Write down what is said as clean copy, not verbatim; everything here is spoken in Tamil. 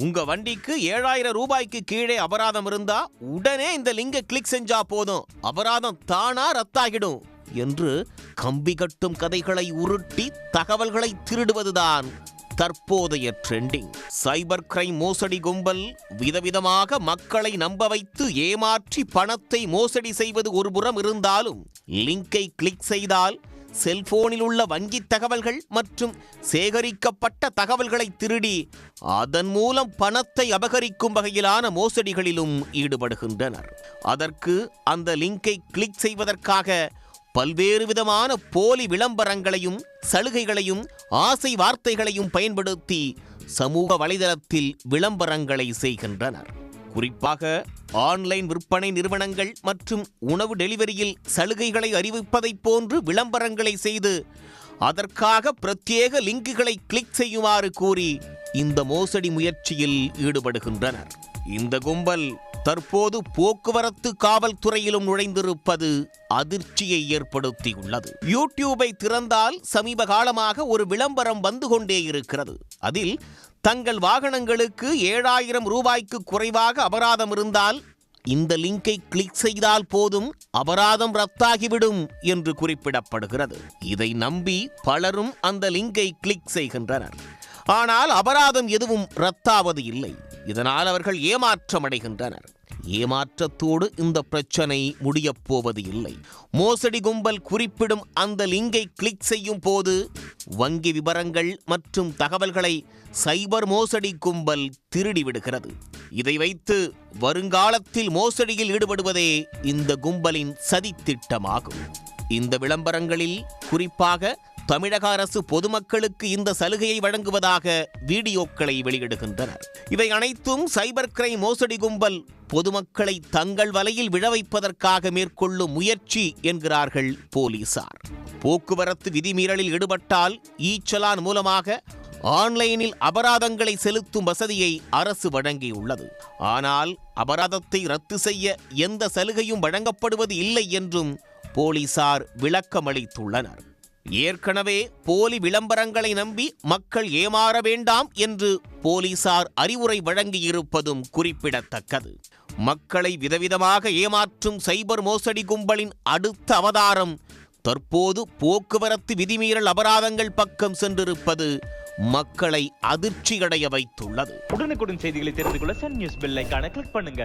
உங்க வண்டிக்கு 7000 ரூபாய்க்கு கீழே அபராதம் இருந்தா உடனே இந்த லிங்கை கிளிக் செஞ்சா போதும், அபராதம் தானா ரத்தாகிடும் என்று கம்பி கட்டும் கதைகளை உருட்டி தகவல்களை திருடுவதுதான் தற்போதைய ட்ரெண்டிங். சைபர் கிரைம் மோசடி கும்பல் விதவிதமாக மக்களை நம்ப வைத்து ஏமாற்றி பணத்தை மோசடி செய்வது ஒருபுறம் இருந்தாலும், லிங்கை கிளிக் செய்தால் செல்போனில் உள்ள வங்கி தகவல்கள் மற்றும் சேகரிக்கப்பட்ட தகவல்களை திருடி அதன் மூலம் பணத்தை அபகரிக்கும் வகையிலான மோசடிகளிலும் ஈடுபடுகின்றனர். அதற்கு அந்த லிங்கை கிளிக் செய்வதற்காக பல்வேறு விதமான போலி விளம்பரங்களையும் சலுகைகளையும் ஆசை வார்த்தைகளையும் பயன்படுத்தி சமூக வலைதளத்தில் விளம்பரங்களை செய்கின்றனர். குறிப்பாக ஆன்லைன் விற்பனை நிறுவனங்கள் மற்றும் உணவு டெலிவரியில் சலுகைகளை அறிவிப்பதைப் போன்று விளம்பரங்களை செய்து அதற்காக பிரத்யேக லிங்குகளை கிளிக் செய்யுமாறு கூறி இந்த மோசடி முயற்சியில் ஈடுபடுகின்றனர். இந்த கும்பல் தற்போது போக்குவரத்து காவல்துறையிலும் நுழைந்திருப்பது அதிர்ச்சியை ஏற்படுத்தியுள்ளது. யூடியூபை திறந்தால் சமீப காலமாக ஒரு விளம்பரம் வந்து கொண்டே இருக்கிறது. அதில் தங்கள் வாகனங்களுக்கு 7000 ரூபாய்க்கு குறைவாக அபராதம் இருந்தால் இந்த லிங்கை கிளிக் செய்தால் போதும், அபராதம் ரத்தாகிவிடும் என்று குறிப்பிடப்படுகிறது. இதை நம்பி பலரும் அந்த லிங்கை கிளிக் செய்கின்றனர். ஆனால் அபராதம் எதுவும் ரத்தாவது இல்லை. இதனால் அவர்கள் ஏமாற்றமடைகின்றனர். ஏமாற்றத்தோடு இந்த பிரச்சனை முடியப் போவது இல்லை. மோசடி கும்பல் குறிப்பிடும் அந்த லிங்கை கிளிக் செய்யும் போது வங்கி விவரங்கள் மற்றும் தகவல்களை சைபர் மோசடி கும்பல் திருடிவிடுகிறது. இதை வைத்து வருங்காலத்தில் மோசடியில் ஈடுபடுவதே இந்த கும்பலின் சதித்திட்டமாகும். இந்த விளம்பரங்களில் குறிப்பாக தமிழக அரசு பொதுமக்களுக்கு இந்த சலுகையை வழங்குவதாக வீடியோக்களை வெளியிடுகின்றனர். இவை அனைத்தும் சைபர் கிரைம் மோசடி கும்பல் பொதுமக்களை தங்கள் வலையில் விழ வைப்பதற்காக மேற்கொள்ளும் முயற்சி என்கிறார்கள் போலீசார். போக்குவரத்து விதிமீறலில் ஈடுபட்டால் ஈச்சலான் மூலமாக ஆன்லைனில் அபராதங்களை செலுத்தும் வசதியை அரசு வழங்கியுள்ளது. ஆனால் அபராதத்தை ரத்து செய்ய எந்த சலுகையும் வழங்கப்படுவது இல்லை என்றும் போலீசார் விளக்கமளித்துள்ளனர். ஏற்கனவே போலி விளம்பரங்களை நம்பி மக்கள் ஏமாற வேண்டாம் என்று போலீசார் அறிவுரை வழங்கியிருப்பதும் குறிப்பிடத்தக்கது. மக்களை விதவிதமாக ஏமாற்றும் சைபர் மோசடி கும்பலின் அடுத்த அவதாரம் தற்போது போக்குவரத்து விதிமீறல் அபராதங்கள் பக்கம் சென்றிருப்பது மக்களை அதிர்ச்சியடைய வைத்துள்ளது. உடனுக்குடன் செய்திகளை தெரிந்து கொள்ள சன் நியூஸ் பெல் ஐகானை கிளிக் பண்ணுங்க.